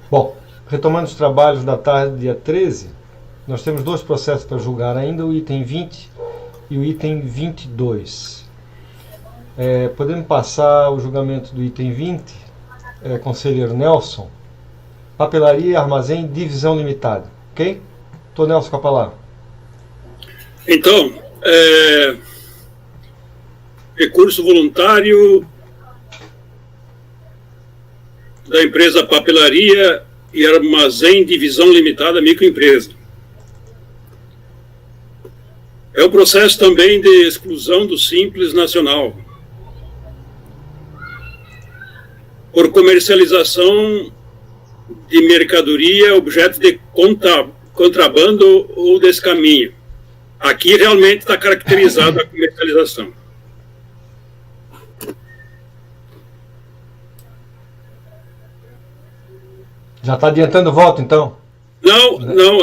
Bom, retomando os trabalhos da tarde do dia 13, nós temos dois processos para julgar ainda, o item 20 e o item 22. Podemos passar o julgamento do item 20, conselheiro Nelson, papelaria e armazém divisão limitada, ok? Tô Nelson com a palavra. Então, recurso voluntário da empresa Papelaria e Armazém Divisão Limitada Microempresa. É o processo também de exclusão do Simples Nacional por comercialização de mercadoria objeto de contrabando ou descaminho. Aqui realmente está caracterizada a comercialização. Já está adiantando o voto, então? Não. Não?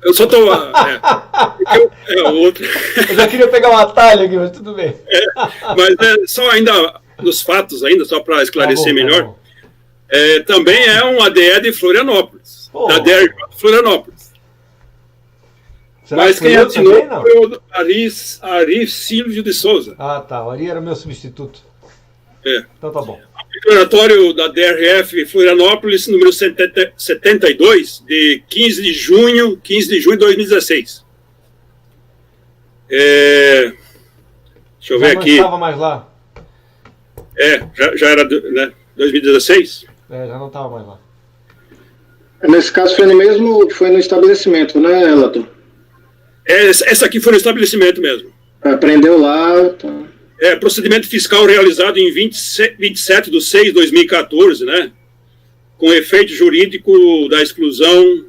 Eu só estou... outro. Eu já queria pegar um atalho aqui, mas tudo bem. Mas só ainda nos fatos, só para esclarecer melhor, também é um ADE de Florianópolis, da DRJ Florianópolis. Será mas que quem assinou também, foi o Ari Silvio de Souza. Ah, tá. O Ari era meu substituto. Então tá bom. Declaratório da DRF Florianópolis, número 72, de 15 de junho de 2016. Deixa eu ver aqui. Já não estava mais lá. Já era, né, 2016? Já não estava mais lá. Nesse caso foi no estabelecimento, né, Elato? Essa aqui foi no estabelecimento mesmo. Aprendeu lá. Tá. Procedimento fiscal realizado em 27/6/2014, né? Com efeito jurídico da exclusão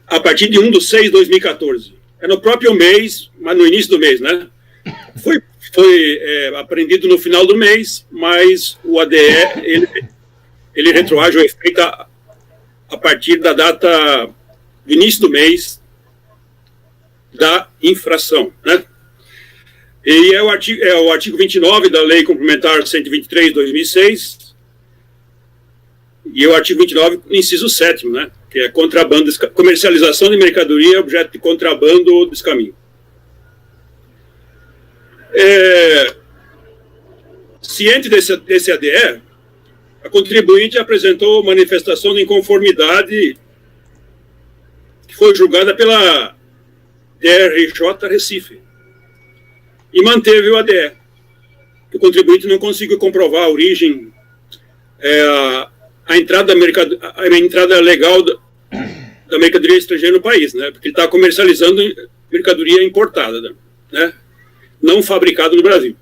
a partir de 1/6/2014. É no próprio mês, mas no início do mês, né? Foi apreendido no final do mês, mas o ADE, ele retroage o efeito a partir da data do início do mês da infração, né? E é o artigo 29 da Lei Complementar 123/2006 e o artigo 29, inciso 7º, né? Que é contrabando, comercialização de mercadoria objeto de contrabando ou descaminho. Ciente desse ADE, a contribuinte apresentou manifestação de inconformidade que foi julgada pela DRJ Recife e manteve o ADE. O contribuinte não conseguiu comprovar a origem, a entrada legal da mercadoria estrangeira no país, né? Porque ele está comercializando mercadoria importada, né? Não fabricada no Brasil.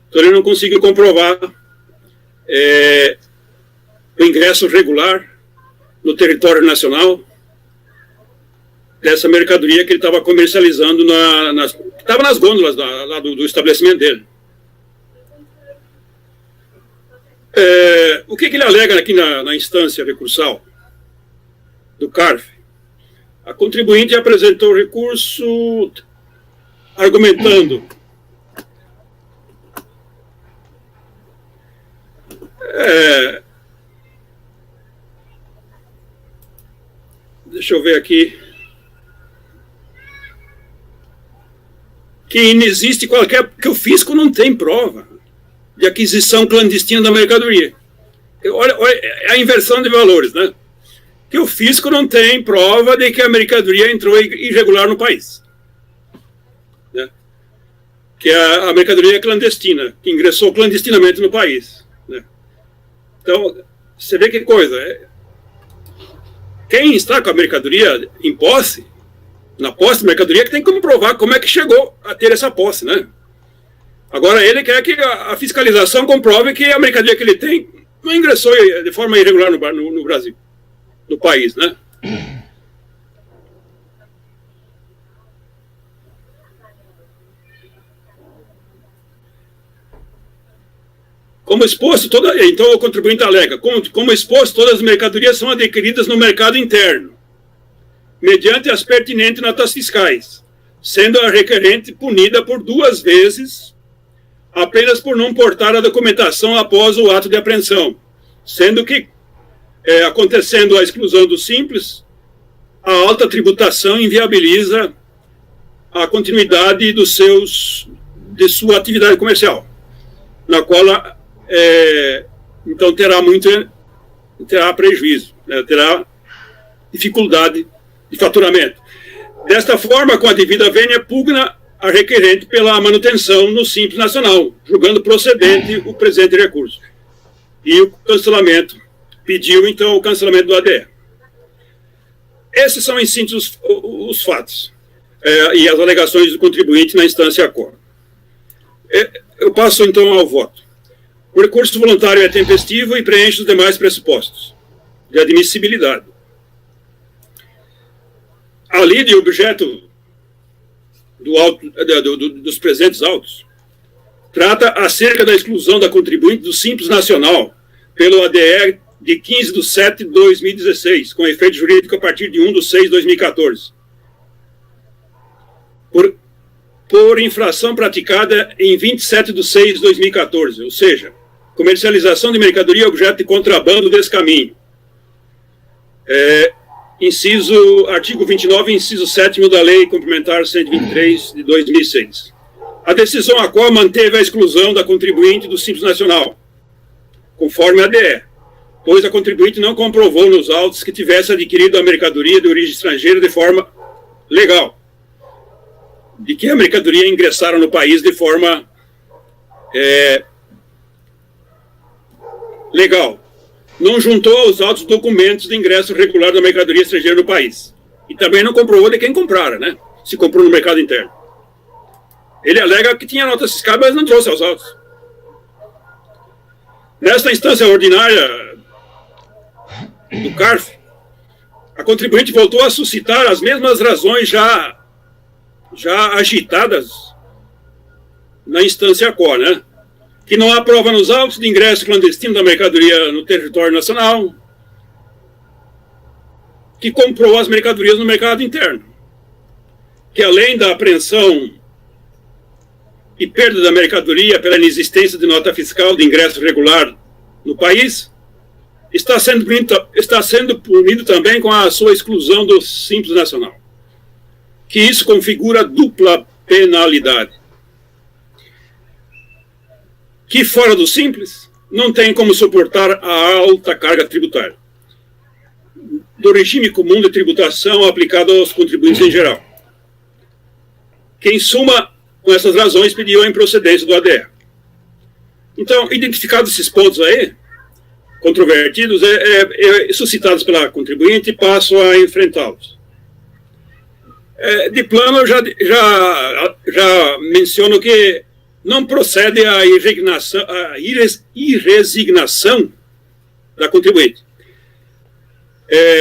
Então ele não conseguiu comprovar o ingresso regular no território nacional dessa mercadoria que ele estava comercializando, estava nas gôndolas lá do estabelecimento dele. O que ele alega aqui na instância recursal do CARF? A contribuinte apresentou recurso argumentando deixa eu ver aqui, que inexiste que o fisco não tem prova de aquisição clandestina da mercadoria. Olha a inversão de valores, né? Que o fisco não tem prova de que a mercadoria entrou irregular no país, né? Que a mercadoria é clandestina, que ingressou clandestinamente no país, né? Então, você vê que coisa. Quem está com a mercadoria em posse, na posse de mercadoria, que tem como provar como é que chegou a ter essa posse, né? Agora, ele quer que a fiscalização comprove que a mercadoria que ele tem não ingressou de forma irregular no Brasil, no país, né? Como exposto, então o contribuinte alega, como exposto, todas as mercadorias são adquiridas no mercado interno, mediante as pertinentes notas fiscais, sendo a requerente punida por 2 vezes apenas por não portar a documentação após o ato de apreensão, sendo que, acontecendo a exclusão do simples, a alta tributação inviabiliza a continuidade de sua atividade comercial, na qual então terá prejuízo, né, terá dificuldade de faturamento. Desta forma, com a devida vênia, pugna a requerente pela manutenção no Simples Nacional, julgando procedente o presente recurso. E o cancelamento, pediu então o cancelamento do ADE. Esses são, em síntese, os fatos e as alegações do contribuinte na instância ACOR. Eu passo então ao voto. O recurso voluntário é tempestivo e preenche os demais pressupostos de admissibilidade. A lide objeto dos presentes autos trata acerca da exclusão da contribuinte do Simples Nacional pelo ADE de 15/7/2016, com efeito jurídico a partir de 1/6/2014, por infração praticada em 27/6/2014, ou seja, comercialização de mercadoria objeto de contrabando desse caminho. Artigo 29, inciso 7º da Lei Complementar 123 de 2006. A decisão a qual manteve a exclusão da contribuinte do Simples Nacional, conforme a ADE, pois a contribuinte não comprovou nos autos que tivesse adquirido a mercadoria de origem estrangeira de forma legal, de que a mercadoria ingressaram no país de forma legal. Não juntou aos autos documentos de ingresso regular da mercadoria estrangeira no país. E também não comprovou de quem comprara, né? Se comprou no mercado interno. Ele alega que tinha nota fiscal, mas não trouxe aos autos. Nesta instância ordinária do CARF, a contribuinte voltou a suscitar as mesmas razões já agitadas na instância ACOR, né? Que não há prova nos autos de ingresso clandestino da mercadoria no território nacional, que comprou as mercadorias no mercado interno, que além da apreensão e perda da mercadoria pela inexistência de nota fiscal de ingresso regular no país, está sendo punido também com a sua exclusão do Simples Nacional, que isso configura dupla penalidade, que fora do Simples não tem como suportar a alta carga tributária do regime comum de tributação aplicado aos contribuintes em geral, que em suma, com essas razões, pediu a improcedência do ADE. Então, identificados esses pontos aí, controvertidos, suscitados pela contribuinte, passo a enfrentá-los. De plano, eu já menciono que não procede a irresignação da contribuinte.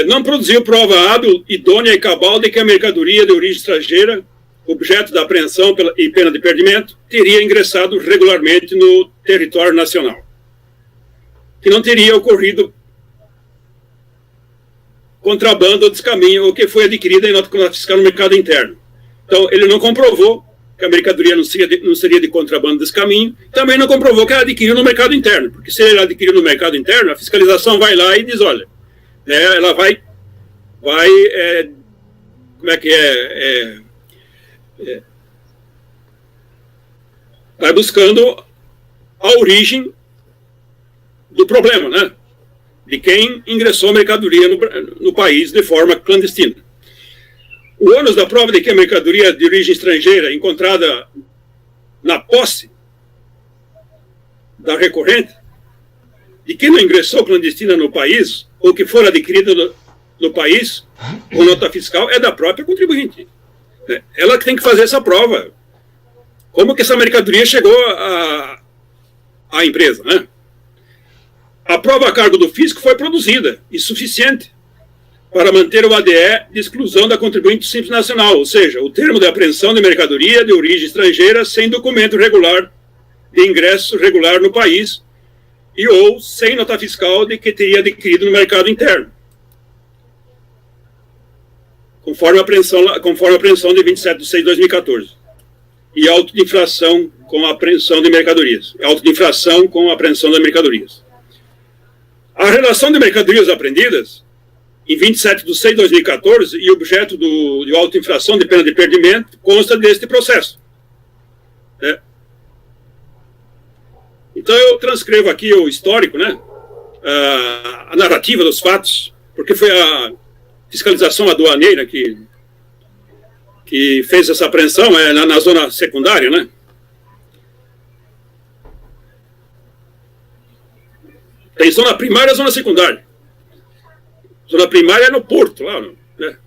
Não produziu prova hábil, idônea e cabal de que a mercadoria de origem estrangeira, objeto da apreensão e pena de perdimento, teria ingressado regularmente no território nacional, que não teria ocorrido contrabando ou descaminho, ou que foi adquirida em nota fiscal no mercado interno. Então, ele não comprovou que a mercadoria não seria de contrabando desse caminho, também não comprovou que ela adquiriu no mercado interno, porque se ela adquiriu no mercado interno, a fiscalização vai lá e diz, olha, ela vai como é que vai buscando a origem do problema, né? De quem ingressou a mercadoria no país de forma clandestina. O ônus da prova de que a mercadoria de origem estrangeira encontrada na posse da recorrente, de que não ingressou clandestina no país, ou que for adquirida no país, com nota fiscal, é da própria contribuinte. Ela que tem que fazer essa prova. Como que essa mercadoria chegou à empresa, né? A prova a cargo do fisco foi produzida e suficiente para manter o ADE de exclusão da contribuinte Simples Nacional, ou seja, o termo de apreensão de mercadoria de origem estrangeira sem documento regular de ingresso regular no país e ou sem nota fiscal de que teria adquirido no mercado interno, conforme a apreensão de 27/6/2014. e auto de infração com a apreensão de mercadorias. Auto de infração com a apreensão de mercadorias. A relação de mercadorias apreendidas, em 27 de 6 de 2014, e objeto de auto de infração de pena de perdimento, consta deste processo. Então eu transcrevo aqui o histórico, né? A narrativa dos fatos, porque foi a fiscalização aduaneira que fez essa apreensão na zona secundária, né? Tem zona primária e zona secundária. Zona primária é no porto, lá, né?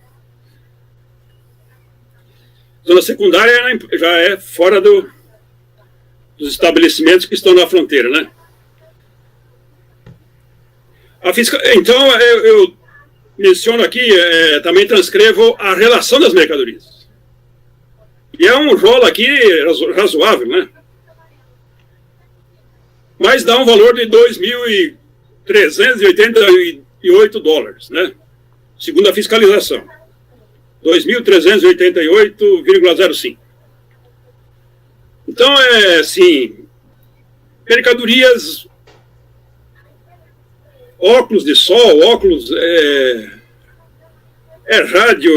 Zona secundária já é fora dos estabelecimentos que estão na fronteira, né? Então, eu menciono aqui, também transcrevo a relação das mercadorias. E é um rolo aqui razoável, né? Mas dá um valor de 2.388 dólares, né? Segundo a fiscalização. 2.388,05. Então, assim, mercadorias, óculos de sol, óculos, rádio,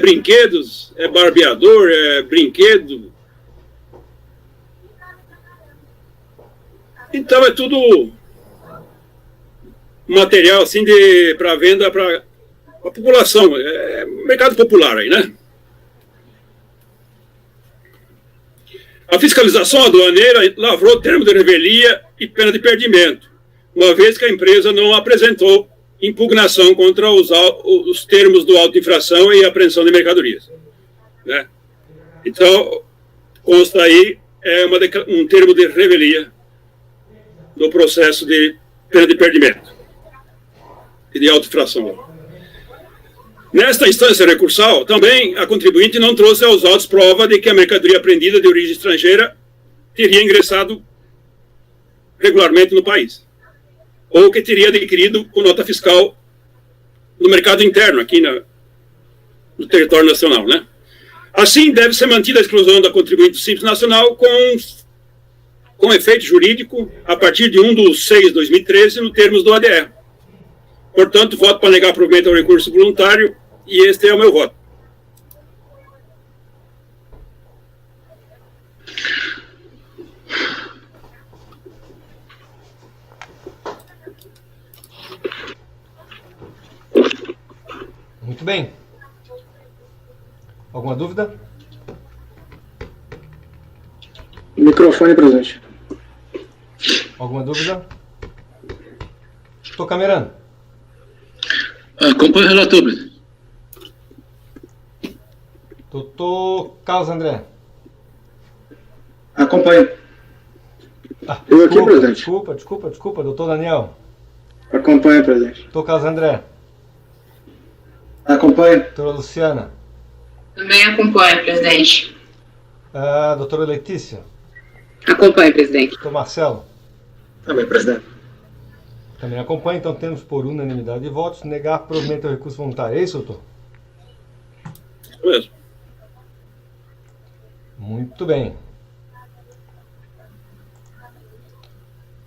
brinquedos, barbeador, brinquedo. Então, é tudo material, assim, para venda para a população. Mercado popular aí, né? A fiscalização aduaneira lavrou termo de revelia e pena de perdimento, uma vez que a empresa não apresentou impugnação contra os termos do auto de infração e apreensão de mercadorias, né? Então, consta aí um termo de revelia do processo de pena de perdimento e de auto de infração. Nesta instância recursal, também a contribuinte não trouxe aos autos prova de que a mercadoria apreendida de origem estrangeira teria ingressado regularmente no país, ou que teria adquirido com nota fiscal no mercado interno, aqui no território nacional, né? Assim, deve ser mantida a exclusão da contribuinte do Simples Nacional com efeito jurídico a partir de 1 de 6 de 2013, no termos do ADE. Portanto, voto para negar provimento ao recurso voluntário, e este é o meu voto. Muito bem. Alguma dúvida? Microfone presente. Alguma dúvida? Estou camerando. Acompanhe o relator, presidente. Doutor Carlos André. Acompanhe. Eu aqui, presidente. Desculpa, doutor Daniel. Acompanhe, presidente. Doutor Carlos André. Acompanhe. Doutora Luciana. Também acompanho, presidente. Doutora Letícia. Acompanho, presidente. Doutor Marcelo. Também, presidente. Também acompanha, então temos por unanimidade de votos negar provimento ao recurso voluntário. É isso, doutor? Isso mesmo. Muito bem.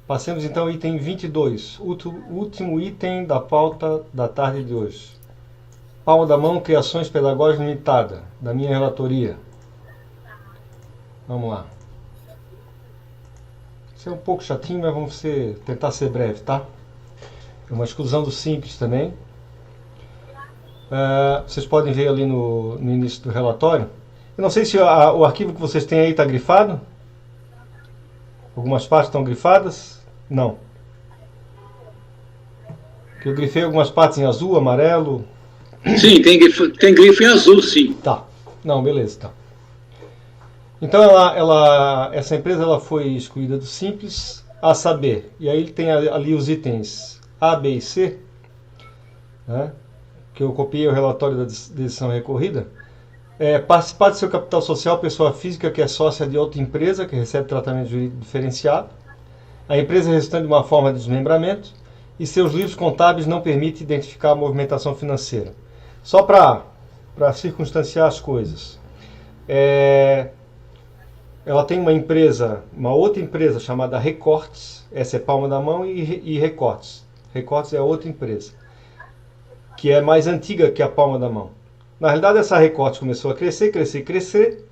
Passemos então ao item 22, último item da pauta da tarde de hoje. Palma da Mão, Criações Pedagógicas Limitada, da minha relatoria. Vamos lá. Isso é um pouco chatinho, mas vamos tentar ser breve, tá? É uma exclusão do Simples também. Vocês podem ver ali no início do relatório. Eu não sei se o arquivo que vocês têm aí está grifado. Algumas partes estão grifadas? Não. Eu grifei algumas partes em azul, amarelo. Sim, tem grifo em azul, sim. Tá. Não, beleza, tá. Então essa empresa ela foi excluída do Simples, a saber. E aí tem ali os itens A, B e C, né, que eu copiei o relatório da decisão recorrida. Participar do seu capital social, pessoa física que é sócia de outra empresa, que recebe tratamento jurídico diferenciado. A empresa resultante de uma forma de desmembramento. E seus livros contábeis não permitem identificar a movimentação financeira. Só para circunstanciar as coisas. ela tem uma outra empresa chamada Recortes, essa é Palma da Mão e Recortes. Recortes é outra empresa, que é mais antiga que a Palma da Mão. Na realidade, essa Recortes começou a crescer,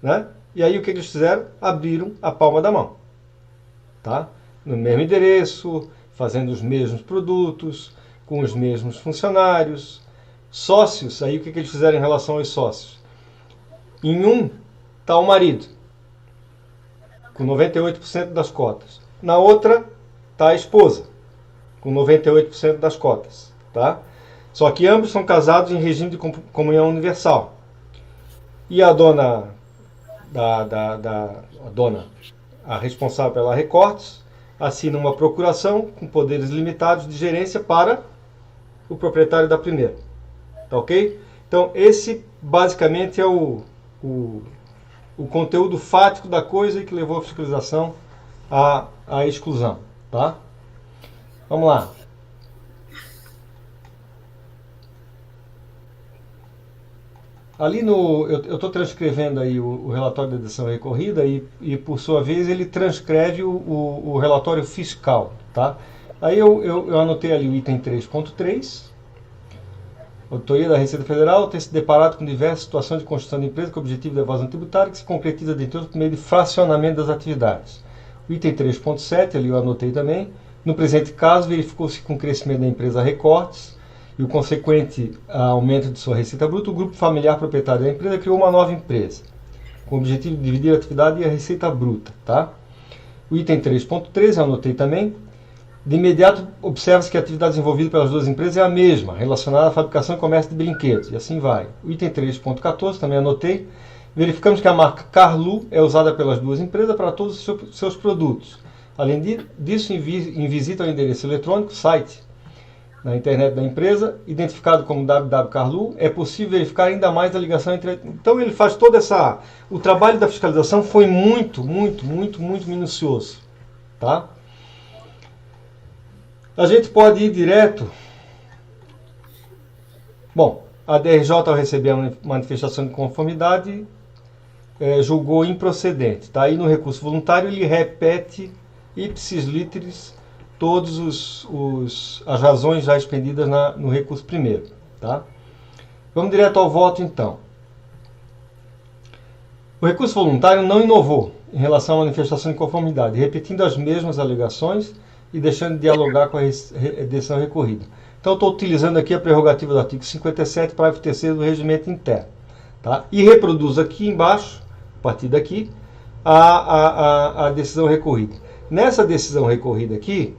né? E aí o que eles fizeram? Abriram a Palma da Mão, tá? No mesmo endereço, fazendo os mesmos produtos, com os mesmos funcionários, sócios. Aí o que eles fizeram em relação aos sócios? Em um está o marido, com 98% das cotas. Na outra está a esposa, com 98% das cotas, tá? Só que ambos são casados em regime de comunhão universal. E a dona, a responsável pela Recortes, assina uma procuração com poderes limitados de gerência para o proprietário da primeira. Tá ok? Então, esse basicamente é o conteúdo fático da coisa e que levou a fiscalização à exclusão. Tá? Vamos lá. Ali eu estou transcrevendo aí o relatório da decisão recorrida e por sua vez ele transcreve o relatório fiscal, tá? Aí eu anotei ali o item 3.3, Auditoria da Receita Federal ter se deparado com diversas situações de construção de empresa com o objetivo de evasão tributária que se concretiza, dentre outros, por meio de fracionamento das atividades. O item 3.7, ali eu anotei também, no presente caso verificou-se com o crescimento da empresa Recortes e o consequente aumento de sua receita bruta, o grupo familiar proprietário da empresa criou uma nova empresa, com o objetivo de dividir a atividade e a receita bruta. Tá? O item 3.13, eu anotei também. De imediato, observa-se que a atividade desenvolvida pelas duas empresas é a mesma, relacionada à fabricação e comércio de brinquedos, e assim vai. O item 3.14, também anotei. Verificamos que a marca Carlu é usada pelas duas empresas para todos os seus produtos. Além disso, em visita ao endereço eletrônico, site, na internet da empresa, identificado como www.carlu, é possível verificar ainda mais a ligação entre... Então ele faz toda essa... O trabalho da fiscalização foi muito minucioso. Tá? A gente pode ir direto... Bom, a DRJ, ao receber a manifestação de conformidade, julgou improcedente. Tá? Aí no recurso voluntário ele repete ipsis literis todas as razões já expendidas no recurso primeiro. Tá? Vamos direto ao voto, então. O recurso voluntário não inovou em relação à manifestação de conformidade, repetindo as mesmas alegações e deixando de dialogar com a decisão recorrida. Então, eu estou utilizando aqui a prerrogativa do artigo 57, parágrafo 3º do regimento interno. Tá? E reproduzo aqui embaixo, a partir daqui, a decisão recorrida. Nessa decisão recorrida aqui,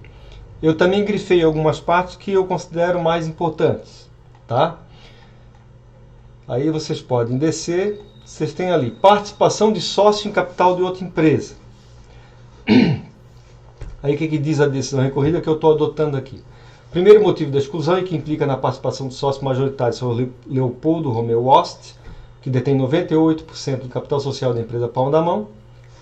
eu também grifei algumas partes que eu considero mais importantes. Tá? Aí vocês podem descer, vocês têm ali, participação de sócio em capital de outra empresa. Aí o que diz a decisão recorrida que eu estou adotando aqui? Primeiro motivo da exclusão e que implica na participação do sócio majoritário, Sr. Leopoldo Romeu Ost, que detém 98% do capital social da empresa Palma da Mão,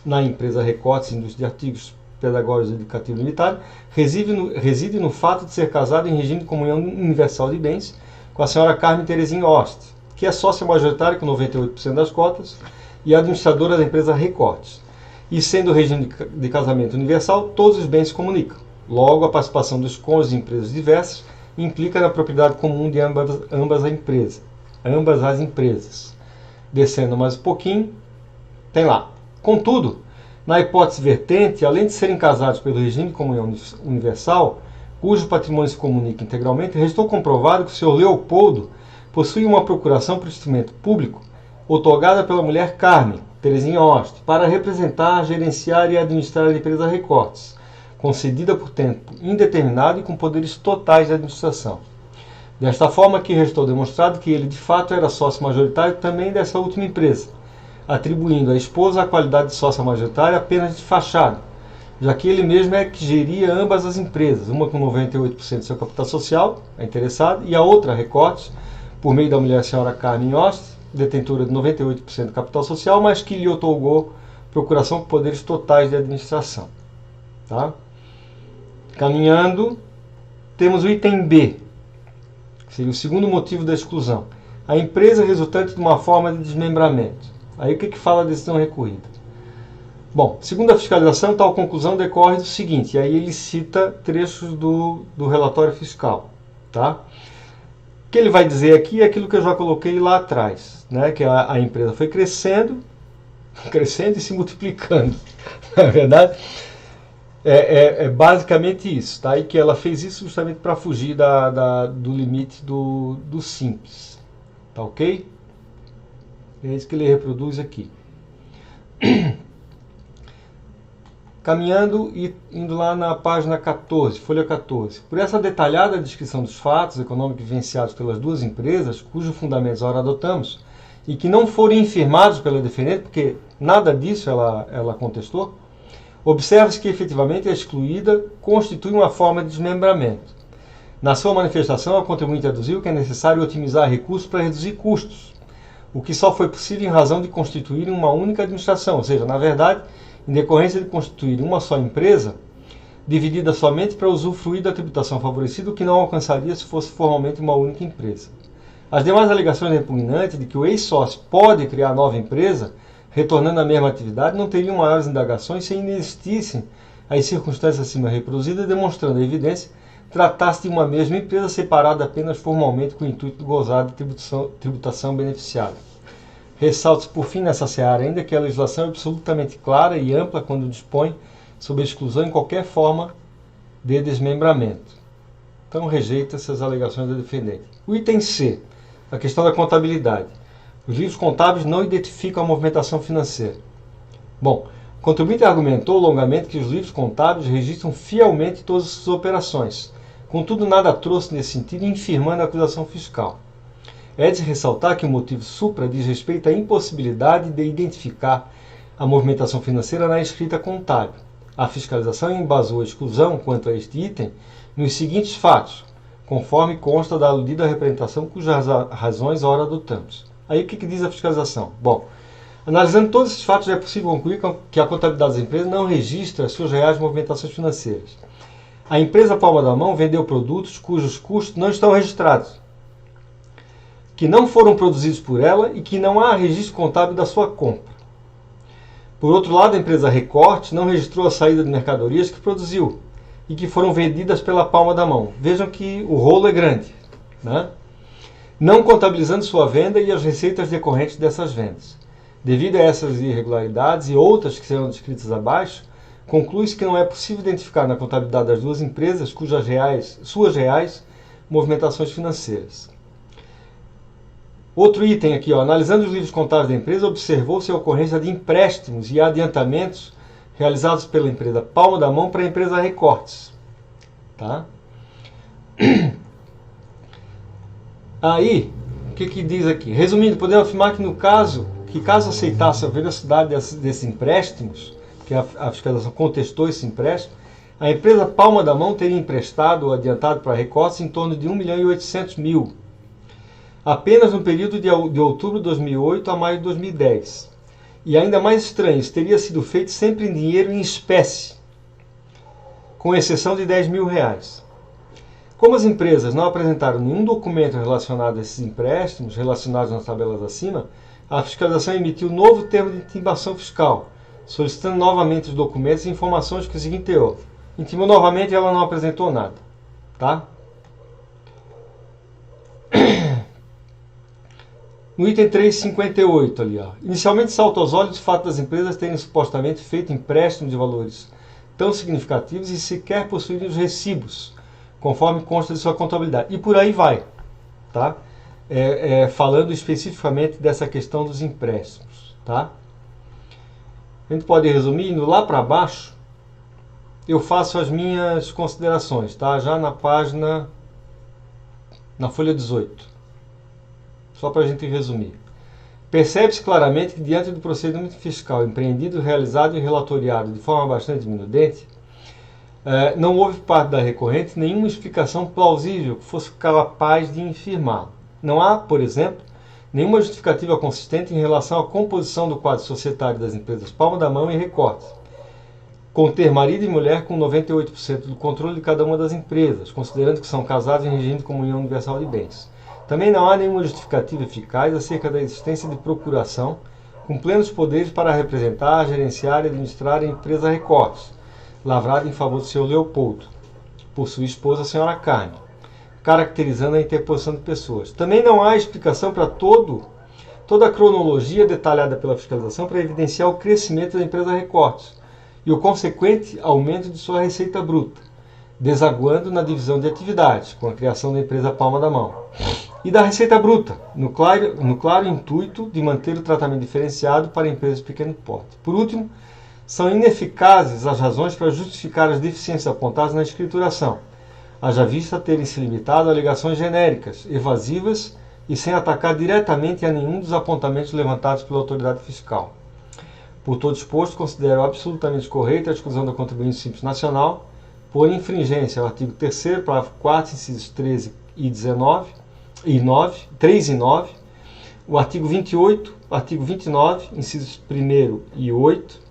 na empresa Recortes Indústria de Artigos Pedagógicos Educativos Limitada, reside no fato de ser casado em regime de comunhão universal de bens com a senhora Carmen Terezinha Ost, que é sócia majoritária com 98% das cotas e administradora da empresa Recortes. E sendo o regime de casamento universal, todos os bens se comunicam. Logo, a participação dos cônjuges em empresas diversas implica na propriedade comum de ambas as empresas. Descendo mais um pouquinho, tem lá. Contudo, na hipótese vertente, além de serem casados pelo regime de comunhão universal, cujo patrimônio se comunica integralmente, restou comprovado que o Sr. Leopoldo possui uma procuração por instrumento público outorgada pela mulher Carmen Terezinha Ost para representar, gerenciar e administrar a empresa Recortes, concedida por tempo indeterminado e com poderes totais de administração. Desta forma, que restou demonstrado que ele de fato era sócio majoritário também dessa última empresa, atribuindo à esposa a qualidade de sócia majoritária apenas de fachada, já que ele mesmo é que geria ambas as empresas, uma com 98% do seu capital social, a interessada, e a outra, a Recortes, por meio da mulher senhora Carmen Ost, detentora de 98% do capital social, mas que lhe otorgou procuração com poderes totais de administração. Tá? Caminhando, temos o item B, que seria o segundo motivo da exclusão. A empresa resultante de uma forma de desmembramento. Aí o que fala a decisão recorrida? Bom, segundo a fiscalização, tal conclusão decorre do seguinte, e aí ele cita trechos do relatório fiscal, tá? O que ele vai dizer aqui é aquilo que eu já coloquei lá atrás, né? Que a empresa foi crescendo e se multiplicando, na verdade. É basicamente isso, tá? E que ela fez isso justamente para fugir do limite do simples, tá ok? É isso que ele reproduz aqui. Caminhando e indo lá na página 14, folha 14. Por essa detalhada descrição dos fatos econômicos vivenciados pelas duas empresas, cujos fundamentos ora adotamos, e que não foram infirmados pela defendente, porque nada disso ela contestou, observa-se que efetivamente a excluída constitui uma forma de desmembramento. Na sua manifestação, a contribuinte aduziu que é necessário otimizar recursos para reduzir custos, o que só foi possível em razão de constituir uma única administração, ou seja, na verdade, em decorrência de constituir uma só empresa, dividida somente para usufruir da tributação favorecida, o que não alcançaria se fosse formalmente uma única empresa. As demais alegações repugnantes de que o ex-sócio pode criar nova empresa, retornando à mesma atividade, não teriam maiores indagações se inexistissem as circunstâncias acima reproduzidas, demonstrando a evidência tratar-se de uma mesma empresa separada apenas formalmente com o intuito de gozar de tributação beneficiária. Ressalta-se, por fim, nessa seara ainda que a legislação é absolutamente clara e ampla quando dispõe sobre a exclusão em qualquer forma de desmembramento. Então, rejeita-se as alegações da defendente. O item C, a questão da contabilidade. Os livros contábeis não identificam a movimentação financeira. Bom, o contribuinte argumentou longamente que os livros contábeis registram fielmente todas as suas operações. Contudo, nada trouxe nesse sentido, infirmando a acusação fiscal. É de ressaltar que o motivo supra diz respeito à impossibilidade de identificar a movimentação financeira na escrita contábil. A fiscalização embasou a exclusão quanto a este item nos seguintes fatos, conforme consta da aludida representação cujas razões ora adotamos. Aí o que diz a fiscalização? Bom, analisando todos esses fatos, é possível concluir que a contabilidade das empresas não registra as suas reais movimentações financeiras. A empresa Palma da Mão vendeu produtos cujos custos não estão registrados, que não foram produzidos por ela e que não há registro contábil da sua compra. Por outro lado, a empresa Recorte não registrou a saída de mercadorias que produziu e que foram vendidas pela Palma da Mão. Vejam que o rolo é grande, né? Não contabilizando sua venda e as receitas decorrentes dessas vendas. Devido a essas irregularidades e outras que serão descritas abaixo, conclui-se que não é possível identificar na contabilidade das duas empresas suas reais movimentações financeiras. Outro item aqui, analisando os livros contábeis da empresa, observou-se a ocorrência de empréstimos e adiantamentos realizados pela empresa Palma da Mão para a empresa Recortes. Tá? Aí, o que diz aqui? Resumindo, podemos afirmar que caso aceitasse a veracidade desses empréstimos, que a fiscalização contestou esse empréstimo, a empresa Palma da Mão teria emprestado ou adiantado para a Recortes em torno de 1.800.000, apenas no período de outubro de 2008 a maio de 2010. E ainda mais estranho, isso teria sido feito sempre em dinheiro em espécie, com exceção de R$10.000. Como as empresas não apresentaram nenhum documento relacionado a esses empréstimos, relacionados nas tabelas acima, a fiscalização emitiu novo termo de intimação fiscal, solicitando novamente os documentos e informações que o seguinte teor. Intimou novamente e ela não apresentou nada. Tá? No item 358 ali, inicialmente salta aos olhos o fato das empresas terem supostamente feito empréstimos de valores tão significativos e sequer possuírem os recibos, conforme consta de sua contabilidade. E por aí vai, tá? Falando especificamente dessa questão dos empréstimos, tá? A gente pode resumir, indo lá para baixo, eu faço as minhas considerações, tá? Já na folha 18. Só para a gente resumir. Percebe-se claramente que, diante do procedimento fiscal empreendido, realizado e relatoriado de forma bastante minudente, não houve por parte da recorrente nenhuma explicação plausível que fosse capaz de infirmá-lo. Não há, por exemplo, nenhuma justificativa consistente em relação à composição do quadro societário das empresas Palma da Mão e Recortes, conter marido e mulher com 98% do controle de cada uma das empresas, considerando que são casados em regime de comunhão universal de bens. Também não há nenhuma justificativa eficaz acerca da existência de procuração com plenos poderes para representar, gerenciar e administrar a empresa Recortes, lavrada em favor do Sr. Leopoldo, por sua esposa, a Sra. Carmen, caracterizando a interposição de pessoas. Também não há explicação para toda a cronologia detalhada pela fiscalização para evidenciar o crescimento da empresa Recortes e o consequente aumento de sua receita bruta, desaguando na divisão de atividades, com a criação da empresa Palma da Mão, e da receita bruta, no claro intuito de manter o tratamento diferenciado para empresas de pequeno porte. Por último, são ineficazes as razões para justificar as deficiências apontadas na escrituração, haja vista terem se limitado a alegações genéricas, evasivas e sem atacar diretamente a nenhum dos apontamentos levantados pela autoridade fiscal. Por todo exposto, considero absolutamente correta a exclusão da contribuinte simples nacional por infringência ao artigo 3º, parágrafo 4, incisos 13 e 19, 3 e 9, o artigo 28, artigo 29, incisos 1º e 8,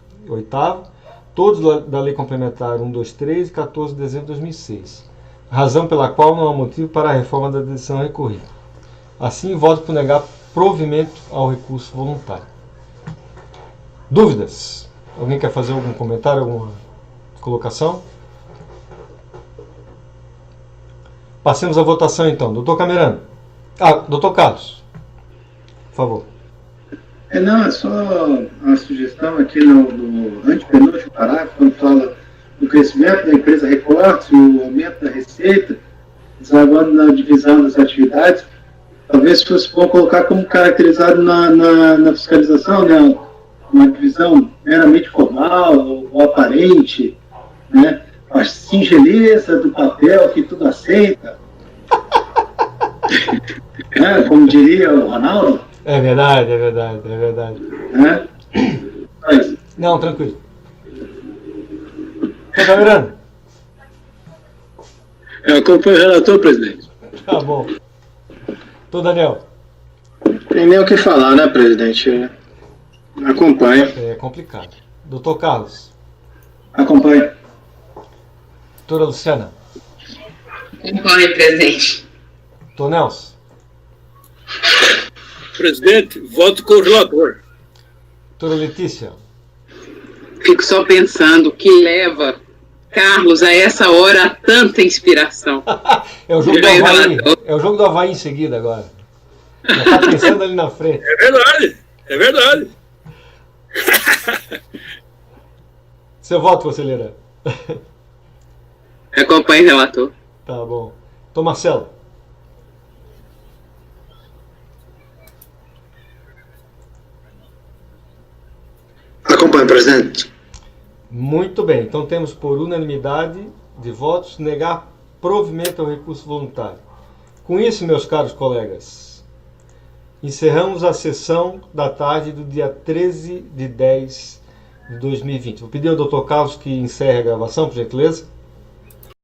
todos da Lei Complementar 123, 14 de dezembro de 2006, razão pela qual não há motivo para a reforma da decisão recorrida. Assim, voto por negar provimento ao recurso voluntário. Dúvidas? Alguém quer fazer algum comentário, alguma colocação? Passemos à votação então. Doutor Camerano. Doutor Carlos. Por favor. Não, é só uma sugestão aqui no antepenúltimo parágrafo, quando fala do crescimento da empresa Recortes, o aumento da receita, desaguando na divisão das atividades, talvez fosse bom colocar como caracterizado na fiscalização, né, uma divisão meramente formal ou aparente, né, a singeleza do papel que tudo aceita, né, como diria o Ronaldo. É verdade. Né? Mas, não, tranquilo. Doutor Camerano. Eu acompanho o relator, presidente. Tá bom. Doutor Daniel. Tem nem o que falar, né, presidente? Acompanha. É complicado. Doutor Carlos. acompanho. Doutora Luciana. Acompanhe, presidente. Doutor Nelson. Presidente, voto com o relator. Doutora Letícia. Fico só pensando que leva Carlos a essa hora a tanta inspiração. É o jogo do Havaí. É o jogo do Havaí em seguida agora. Já está pensando ali na frente. É verdade, é verdade. Seu voto, conselheira. Acompanhe o relator. Tá bom. Doutor Marcelo. Acompanhe, presidente. Muito bem. Então temos por unanimidade de votos negar provimento ao recurso voluntário. Com isso, meus caros colegas, encerramos a sessão da tarde do dia 13 de 10 de 2020. Vou pedir ao Dr. Carlos que encerre a gravação, por gentileza.